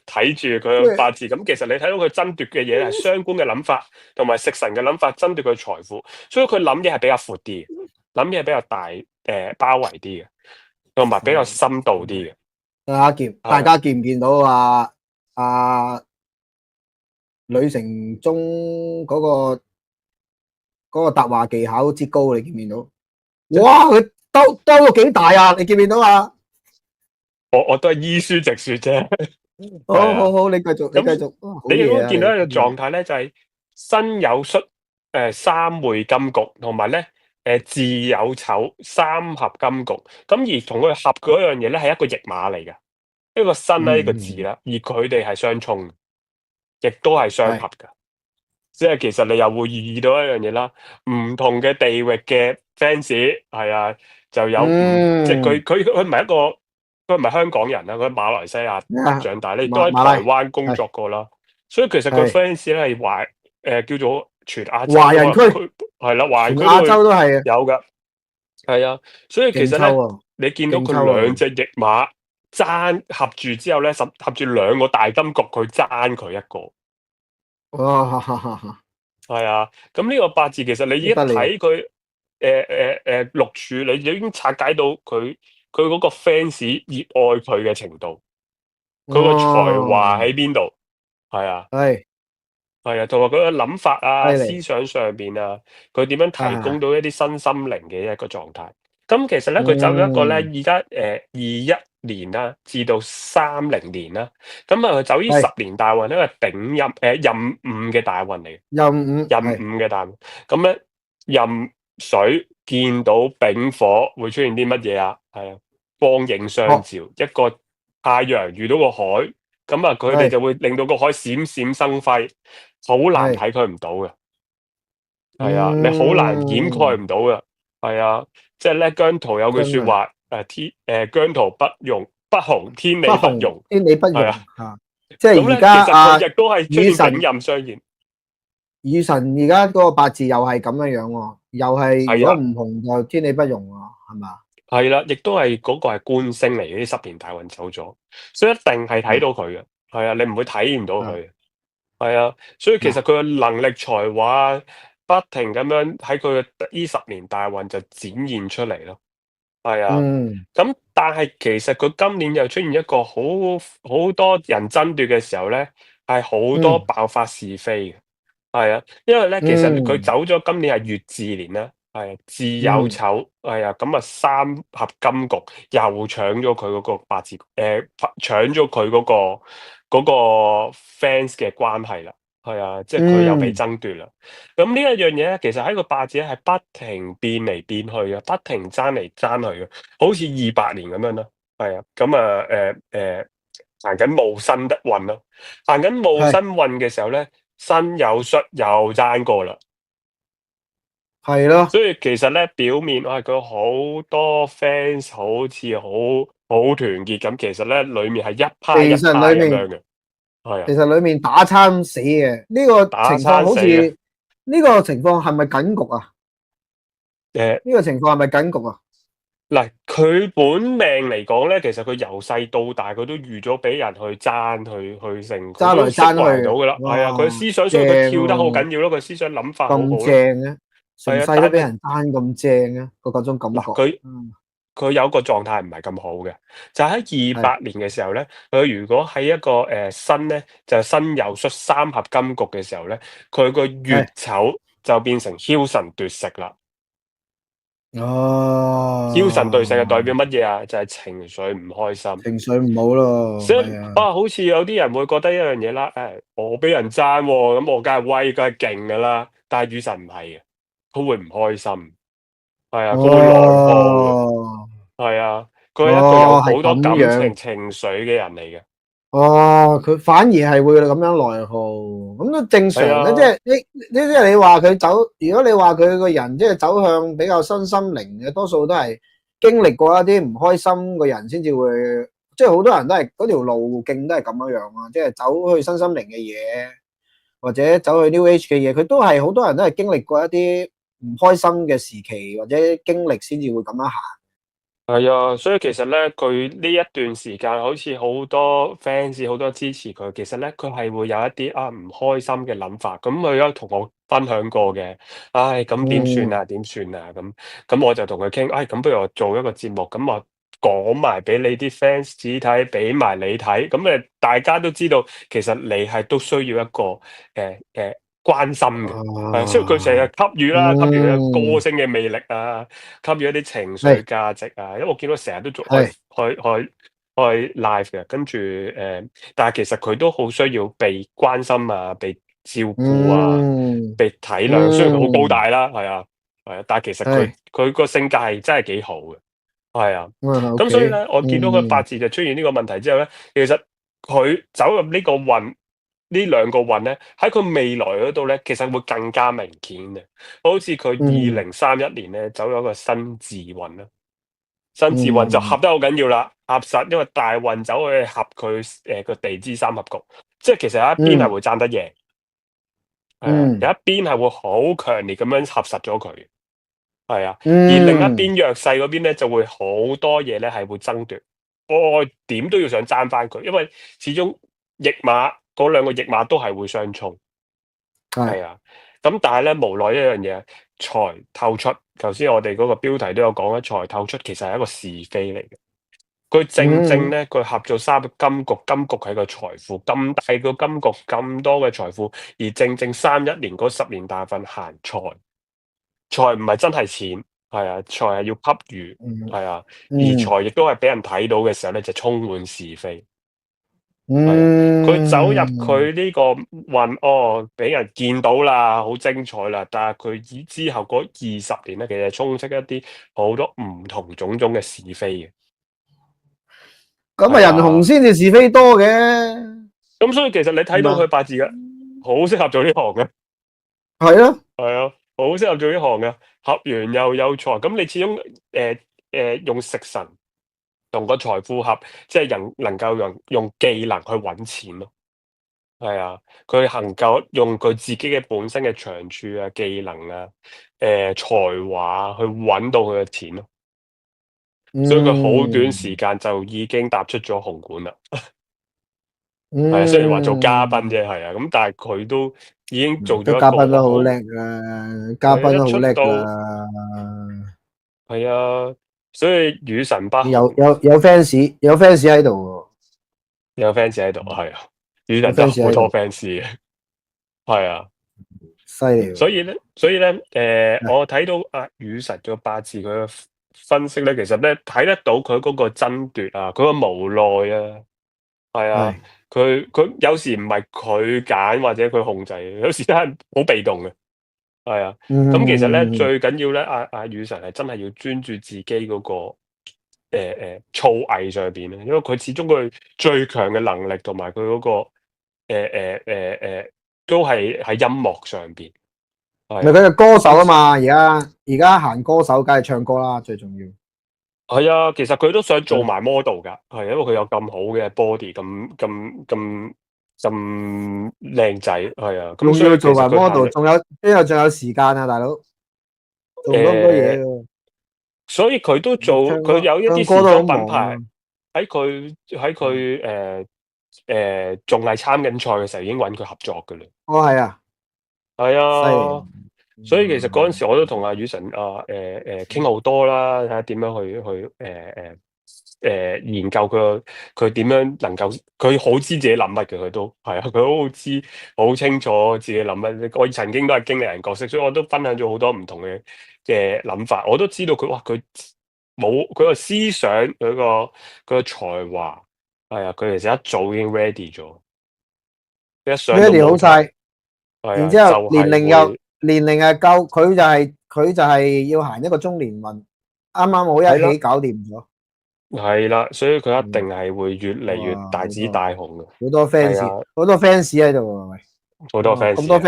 睇住佢嘅八字，咁其實你睇到佢爭奪嘅嘢係傷官嘅諗法，同埋食神嘅諗法爭奪佢財富，所以佢諗嘢係比較闊啲嘅，諗嘢係比較大包圍啲嘅，同埋比較深度啲嘅。大家見唔見到呂承宗嗰個答話技巧之高？你見唔見到？哇！佢兜到幾大啊？你見唔見到啊？我都係依書直說啫。好，你繼續，你繼續。你亦都見到一個狀態咧，就係申酉戌三會金局，同埋咧巳酉丑三合金局。咁而同佢合嗰樣嘢咧，係一個驛馬嚟嘅，一個申咧，一個巳啦，而佢哋係相沖，亦都係相合嘅。即係其實你又會遇到一樣嘢啦，唔同嘅地域嘅 fans 係啊，就有即係佢唔係一個，佢唔係香港人啦，佢喺馬來西亞長大咧，亦都喺台灣工作過啦，所以其實佢 fans 咧係叫做全亞洲，華人區係啦，華人區亞洲都係有噶，係啊，所以其實咧，你見到佢兩隻驛馬爭合住之後咧，合住兩個大金局，佢爭佢一個。哇！係啊，咁呢個八字其實你一睇佢六柱，你已經拆解到佢嗰個 fans 熱愛佢嘅程度，佢個才華喺邊度？係啊，係啊，同埋佢嘅諗法啊、思想上邊啊，佢點樣提供到一啲身心靈嘅一個狀態？咁其實咧，佢走咗一個咧，而家21年啦，至到30年啦，咁啊佢走呢10年大運，呢個頂壬午嘅大運嚟嘅，壬午嘅大運。咁咧壬水見到丙火會出現啲乜嘢啊？係啊，光影相照，一個太陽遇到個海，咁啊佢哋就會令到個海閃閃生輝，好難睇佢唔到嘅。係啊，你好難掩蓋唔到嘅。係啊，即係咧姜濤有句說話，姜濤不紅，天理不容，天理不容啊。即係而家亦都係出現丙壬相現。雨神而家嗰個八字又係咁樣樣喎，又係如果唔紅就天理不容喎，係嘛？係啦，亦都係嗰個係官星嚟嘅，呢10年大運走咗，所以一定係睇到佢嘅。係啊，你唔會睇唔到佢。係啊，所以其實佢嘅能力才華不停咁樣喺佢嘅呢10年大運就展現出嚟咯。係啊，咁但係其實佢今年又出現一個好多人爭奪嘅時候咧，係好多爆發是非嘅。係啊，因為咧其實佢走咗今年係乙巳年啦，係巳酉丑，係啊，咁啊三合金局又搶咗佢嗰個八字，搶咗佢嗰個 fans 嘅關係啦。係啊，即係佢又被爭奪啦。咁呢一樣嘢咧，其實喺個八字咧係不停變嚟變去嘅，不停爭嚟爭去嘅，好似28年咁樣啦。係啊，咁啊行緊戊申得運咯，行緊戊申運嘅時候咧，申酉戌又爭過啦。係咯，所以其實咧表面佢好多 fans 好似好團結咁，其實咧裏面係一派一派咁樣嘅。係啊，其實裏面打參死嘅呢個情況，好似呢個情況係咪緊局啊？呢個情況係咪緊局啊？嗱，佢本命嚟講咧，其實佢由細到大，佢都預咗俾人去爭，去成，爭來爭去到噶啦。係啊，佢思想所以佢跳得好緊要咯，佢思想諗法好好咯。咁正嘅，成世都俾人爭咁正嘅，嗰種感覺。佢有個狀態唔係咁好嘅，就喺28年嘅時候咧，佢如果喺一個申咧，就申酉戌三合金局嘅時候咧，佢個月丑就變成梟神奪食啦。梟神奪食係代表乜嘢啊？就係情緒唔開心，情緒唔好咯。所以好似有啲人會覺得一樣嘢啦，我俾人爭喎，咁我梗係威，梗係勁噶啦。但係雨神唔係嘅，佢會唔開心，係啊，佢會內耗嘅，係啊，佢係一個有好多感情緒嘅人嚟嘅。佢反而係會咁樣內耗，咁都正常嘅。即係你話佢走，如果你話佢個人即係走向比較身心靈嘅，多數都係經歷過一啲唔開心嘅人先至會，即係好多人都係嗰條路徑都係咁樣樣啊，即係走去身心靈嘅嘢，或者走去 New Age 嘅嘢，佢都係好多人都係經歷過一啲唔開心嘅時期或者經歷先至會咁樣行。係啊，所以其實咧，佢呢一段時間好似好多 fans 好多支持佢，其實咧佢係會有一啲唔開心嘅諗法，咁佢有同我分享過嘅。唉，咁點算嗯，啊？點算啊？咁我就同佢傾，唉，咁不如我做一個節目，咁我講埋俾你啲 fans 睇，俾埋你睇，咁大家都知道，其實你係都需要一個關心嘅。係，所以佢成日啊，給予啦，給予嘅歌嗯，聲嘅魅力啊，給予一啲情緒係價值啊，因為我見到成日都做開係，開 live 嘅，跟住但係其實佢都好需要被關心啊，被照顧啊，嗯被體諒。雖然佢好高嗯，大啦，係啊，係啊，但係其實佢係，佢個性格係真係幾好嘅，係啊。咁所以OK，咧，我見到佢八嗯字就出現呢個問題之後咧，其實佢走入呢個運，呢兩個運咧，喺佢未來嗰度咧，其實會更加明顯嘅。好似佢嗯2031年咧，走咗個辛字運啦，辛字運就合嗯得好緊要啦，合實，因為大運走去合佢個地支三合局，即係其實有一邊係嗯會爭得贏，係啊，有嗯一邊係會好強烈咁樣合實咗佢。係啊，而另一嗯，邊弱勢嗰邊咧，就會好多嘢咧係會爭奪，我點都要想爭翻佢，因為始終驛馬嗰兩個驛馬都係會相沖，係係，啊。咁但係咧，無奈一樣嘢，財透出，頭先我哋嗰個標題都有講啦，財透出其實係一個是非嚟嘅。佢正正嗯咧，佢合咗三個金局，金局係個財富，咁大個金局，咁多嘅財富，而正正31年嗰10年大運行財。財唔係真係錢，係啊，財係要給予，嗯係啊，而嗯財亦都係俾人睇到嘅時候咧，就充滿是非，係啊。佢走入嗯，佢呢個運，哦，俾人見到啦，好精彩啦。但係佢之後嗰20年咧，其實充斥一啲好多唔同種種嘅是非嘅，咁啊人紅係啊。先至是非多嘅，咁所以其實你睇到佢係嘛？八字嘅，好適合做呢行嘅。係咯，係啊，好適合做呢行嘅，合完又有財，咁你始終用食神同個財富合，即係人能夠用技能去揾錢咯。係啊，佢能夠用佢自己嘅本身嘅長處啊、技能啊、才華啊去揾到佢嘅錢咯。所以佢好短時嗯間就已經踏出咗紅館啦。係啊，雖然話做嘉賓嗯。啫，係啊，咁但係佢都已經做咗一都嘉賓都好個好，叻啊，嘉係啊，賓都好叻一出到啊，係啊，所以與神不同。有 fans 有 fans 喺度有 fans 喺度，係啊，雨喎，有神真係 fans 好多 喺度，fans 嘅，係啊。犀利喎，所以咧，我睇到阿雨神個八字佢嘅分析咧，其實咧睇得到佢嗰個爭奪啊，佢個無奈啊，係啊，係，佢有時唔係佢揀或者佢控制，有時真係好被動嘅，係啊。咁其實咧嗯最緊要咧，阿雨神係真係要專注自己嗰個造詣上邊咧，因為佢始終佢最強嘅能力同埋佢嗰個都係喺音樂上邊，係啊。咪佢係歌手咁啊嘛，而家行歌手，梗係唱歌啦，最重要。係啊，其實佢都想做係埋 model 㗎，係啊，因為佢有咁好嘅 body，咁靚仔，係啊。咁仲所以其要做埋 實佢行 model，得邊有時間啊，大佬做咁多嘢誒，㗎，所以佢都做，佢有一啲唱歌都好時裝品忙啊。牌喺佢綜藝參緊賽嘅時候已經揾佢合作㗎啦。哦，係啊，係犀利，啊，所以其實嗰陣時我都同阿雨神傾好多啦，睇下點樣去研究佢點樣能夠，佢好知自己諗乜嘅，佢都係啊，佢好知好清楚自己諗乜。我曾經都係經理人角色，所以我都分享咗好多唔同嘅諗法。我都知道佢哇，佢冇佢個思想，佢個才華係啊，佢其實一早已經 ready 咗，一上到 ready 好舞台晒。係啊，然之後就係會。年齡又夠，佢就係要行一個中年運，啱啱好係啦。一起搞掂咗。係啦，所以佢一定嗯，係會越嚟越哇，大紫大紅嘅。好多 係 fans，啊，好多 fans 喺度啊，喂，好多哦，fans 咁多 啊。